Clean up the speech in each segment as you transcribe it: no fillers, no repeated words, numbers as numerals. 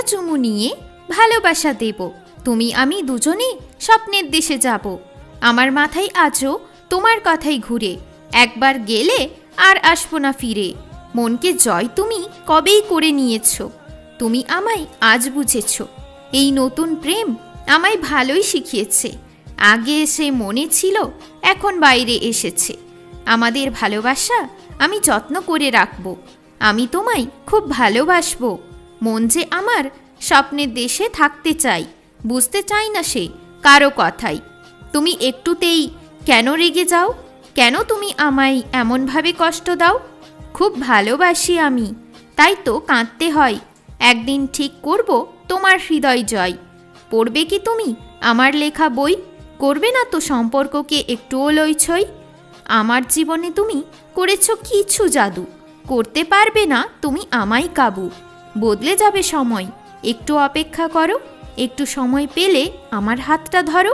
চুমু নিয়ে ভালোবাসা দেব। তুমি আমি দুজনে স্বপ্নের দেশে যাব। আমার মাথায় আজও তোমার কথাই ঘুরে, একবার গেলে আর আসবো না ফিরে। মনকে জয় তুমি কবেই করে নিয়েছ, তুমি আমায় আজ বুঝেছ। এই নতুন প্রেম আমায় ভালোই শিখিয়েছে, আগে এসে মনে ছিল এখন বাইরে এসেছে। আমাদের ভালোবাসা আমি যত্ন করে রাখব, আমি তোমায় খুব ভালোবাসবো। মন যে আমার স্বপ্নের দেশে থাকতে চাই, বুঝতে চাই না সে কারো কথাই। তুমি একটুতেই কেন রেগে যাও, কেন তুমি আমায় এমনভাবে কষ্ট দাও? খুব ভালোবাসি আমি, তাই তো কাঁদতে হয়। একদিন ঠিক করব তোমার হৃদয় জয়। পড়বে কি তুমি আমার লেখা বই? করবে না তো সম্পর্ককে একটুও লইছই? আমার জীবনে তুমি করেছ কিছু জাদু, করতে পারবে না তুমি আমায় কাবু। বদলে যাবে সময়, একটু অপেক্ষা করো। একটু সময় পেলে আমার হাতটা ধরো।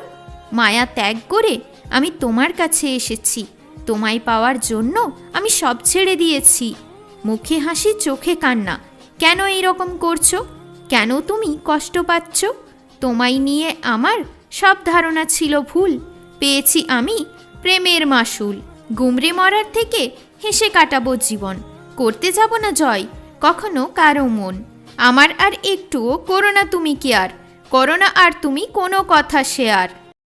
মায়া ত্যাগ করে আমি তোমার কাছে এসেছি, তোমায় পাওয়ার জন্য আমি সব ছেড়ে দিয়েছি। মুখে হাসি চোখে কান্না, কেন এইরকম করছো? কেন তুমি কষ্ট পাচ্ছ? তোমায় নিয়ে আমার সব ধারণা ছিল ভুল, পেয়েছি আমি প্রেমের মাসুল। গুমরে মরার থেকে হেসে কাটাবো জীবন, করতে যাব না জয় কখনো কারো মন। আমার আর একটুও করো না তুমি কেয়ার, করো না আর তুমি কোনো কথা শেয়ার।